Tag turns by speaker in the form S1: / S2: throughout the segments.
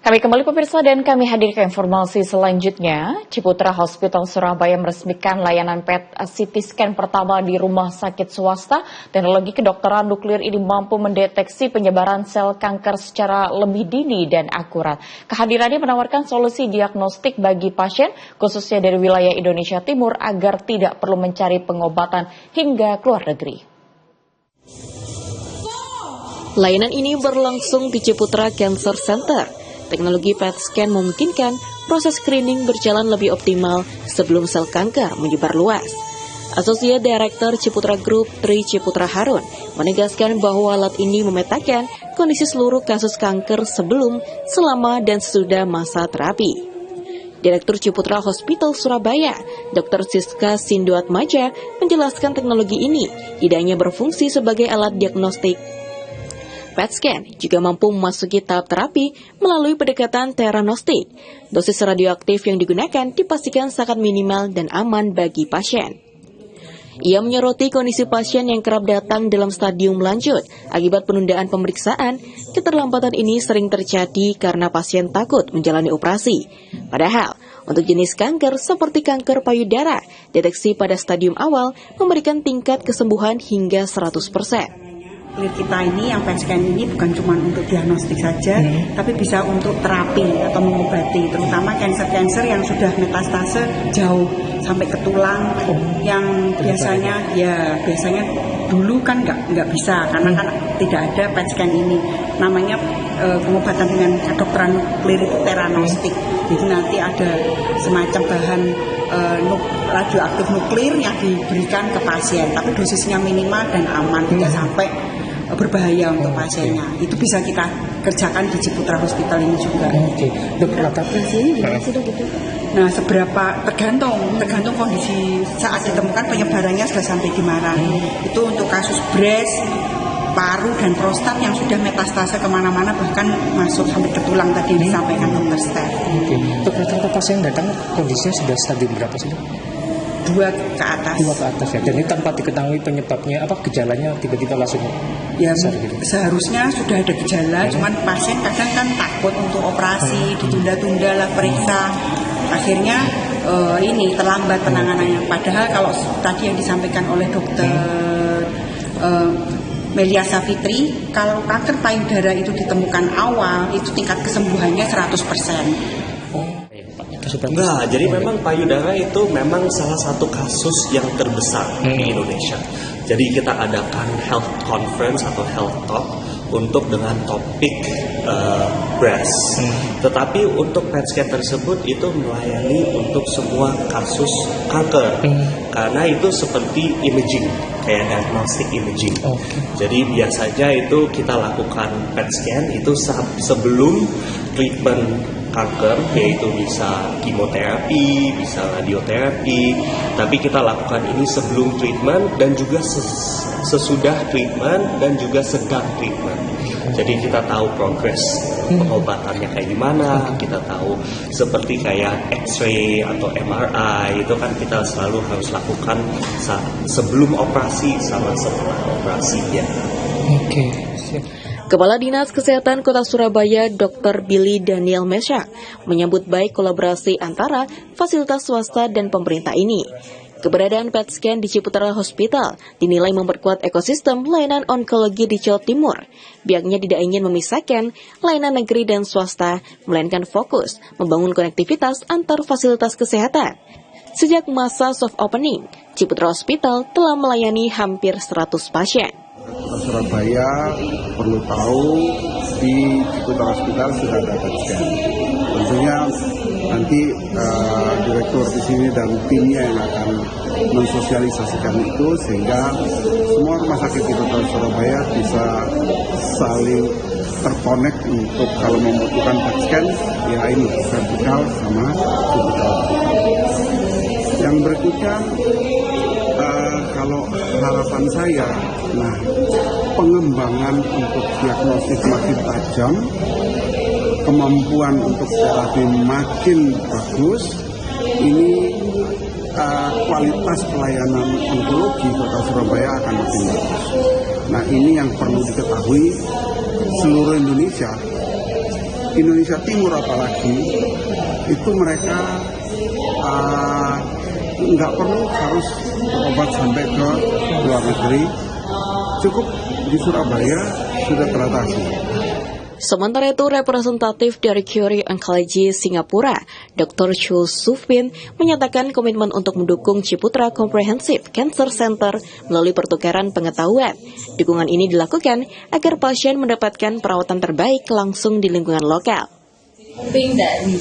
S1: Kami kembali pemirsa dan kami hadirkan informasi selanjutnya. Ciputra Hospital Surabaya meresmikan layanan PET CT scan pertama di rumah sakit swasta. Teknologi kedokteran nuklir ini mampu mendeteksi penyebaran sel kanker secara lebih dini dan akurat. Kehadirannya menawarkan solusi diagnostik bagi pasien, khususnya dari wilayah Indonesia Timur, agar tidak perlu mencari pengobatan hingga keluar negeri.
S2: Layanan ini berlangsung di Ciputra Cancer Center. Teknologi PET scan memungkinkan proses screening berjalan lebih optimal sebelum sel kanker menyebar luas. Associate Director Ciputra Group Tri Ciputra Harun menegaskan bahwa alat ini memetakan kondisi seluruh kasus kanker sebelum, selama, dan sesudah masa terapi. Direktur Ciputra Hospital Surabaya, Dr. Siska Sinduatmaja, menjelaskan teknologi ini tidak hanya berfungsi sebagai alat diagnostik. PET scan juga mampu memasuki tahap terapi melalui pendekatan teranostik. Dosis radioaktif yang digunakan dipastikan sangat minimal dan aman bagi pasien. Ia menyoroti kondisi pasien yang kerap datang dalam stadium lanjut akibat penundaan pemeriksaan. Keterlambatan ini sering terjadi karena pasien takut menjalani operasi. Padahal, untuk jenis kanker seperti kanker payudara, deteksi pada stadium awal memberikan tingkat kesembuhan hingga 100%.
S3: Clear kita ini, yang PET scan ini bukan cuma untuk diagnostik saja, tapi bisa untuk terapi atau mengobati, terutama kanker-kanker yang sudah metastase jauh sampai ke tulang, yang biasanya dulu kan nggak bisa karena kan tidak ada PET scan ini. Namanya pengobatan dengan kedokteran nuklir itu teranostik. Jadi nanti ada semacam bahan radioaktif nuklir yang diberikan ke pasien, tapi dosisnya minimal dan aman, tidak sampai berbahaya untuk pasiennya. Itu bisa kita kerjakan di Ciputra Hospital ini juga.
S4: Oke, dok, ini gimana sih dok itu?
S3: Nah, seberapa tergantung kondisi saat ditemukan penyebarannya sudah sampai di mana. Itu untuk kasus breast, paru dan prostat yang sudah metastase kemana-mana, bahkan masuk sampai ke tulang tadi yang disampaikan Dr. Steph.
S4: Oke, untuk rata-rata pasien datang kondisinya sudah stadium berapa sih dok?
S3: 2 ke atas.
S4: 2 ke atas ya. Dan ini tanpa diketahui penyebabnya, gejalanya tiba-tiba langsung.
S3: Ya, seharusnya sudah ada gejala, cuman pasien kadang kan takut untuk operasi, ditunda-tunda lah periksa. Akhirnya ini terlambat penanganannya. Padahal kalau tadi yang disampaikan oleh dokter Melia Safitri, kalau kanker payudara itu ditemukan awal, itu tingkat kesembuhannya 100%.
S5: Enggak, jadi memang payudara itu memang salah satu kasus yang terbesar di Indonesia. Jadi kita adakan health conference atau health talk untuk dengan topik breast. Tetapi untuk PET scan tersebut itu melayani untuk semua kasus kanker. Karena itu seperti imaging, kayak diagnostic imaging. Jadi biasanya itu kita lakukan PET scan itu sebelum treatment kanker, yaitu bisa kemoterapi, bisa radioterapi, tapi kita lakukan ini sebelum treatment dan juga sesudah treatment dan juga sedang treatment. Jadi kita tahu progres pengobatannya kayak gimana, kita tahu seperti kayak X-ray atau MRI, itu kan kita selalu harus lakukan sebelum operasi sama setelah operasi ya.
S4: Oke.
S2: Kepala Dinas Kesehatan Kota Surabaya, Dr. Billy Daniel Mesyak, menyambut baik kolaborasi antara fasilitas swasta dan pemerintah ini. Keberadaan PET scan di Ciputra Hospital dinilai memperkuat ekosistem layanan onkologi di Jawa Timur. Pihaknya tidak ingin memisahkan layanan negeri dan swasta, melainkan fokus membangun konektivitas antar fasilitas kesehatan. Sejak masa soft opening, Ciputra Hospital telah melayani hampir 100 pasien.
S6: Surabaya perlu tahu di Ciputra Hospital sudah ada PET scan. Tentunya nanti direktur di sini dan timnya yang akan mensosialisasikan itu sehingga semua rumah sakit di Kota Surabaya bisa saling terkonek untuk kalau membutuhkan PET scan ya ini vertikal sama Ciputra Hospital. Yang berikutnya kalau harapan saya, pengembangan untuk diagnosis makin tajam, kemampuan untuk terapi makin bagus, ini kualitas pelayanan onkologi Kota Surabaya akan makin bagus. Nah, ini yang perlu diketahui seluruh Indonesia Indonesia Timur apalagi, itu mereka nggak perlu harus berobat sampai ke luar negeri, cukup di Surabaya sudah teratasi.
S2: Sementara itu, representatif dari Curie Oncology Singapura, Dr. Chu Sufbin, menyatakan komitmen untuk mendukung Ciputra Comprehensive Cancer Center melalui pertukaran pengetahuan. Dukungan ini dilakukan agar pasien mendapatkan perawatan terbaik langsung di lingkungan lokal.
S7: Hoping that we,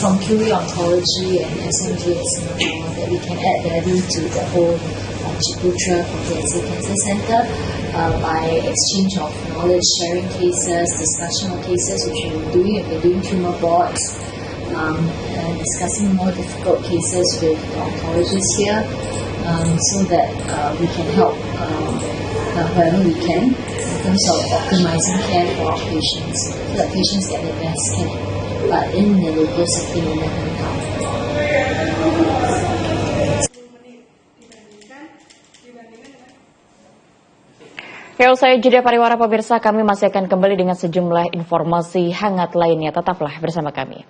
S7: from Curie Oncology and SMG in Singapore, that we can add value to the whole Ciputra Comprehensive Cancer Center by exchange of knowledge, sharing cases, discussion of cases, which we're doing tumor boards, and discussing more difficult cases with the oncologists here, so that we can help wherever we can in terms of optimizing care for our patients, so that patients get the best care, but in the local setting in their hometown.
S1: Ya, usai jeda pariwara pemirsa, kami masih akan kembali dengan sejumlah informasi hangat lainnya. Tetaplah bersama kami.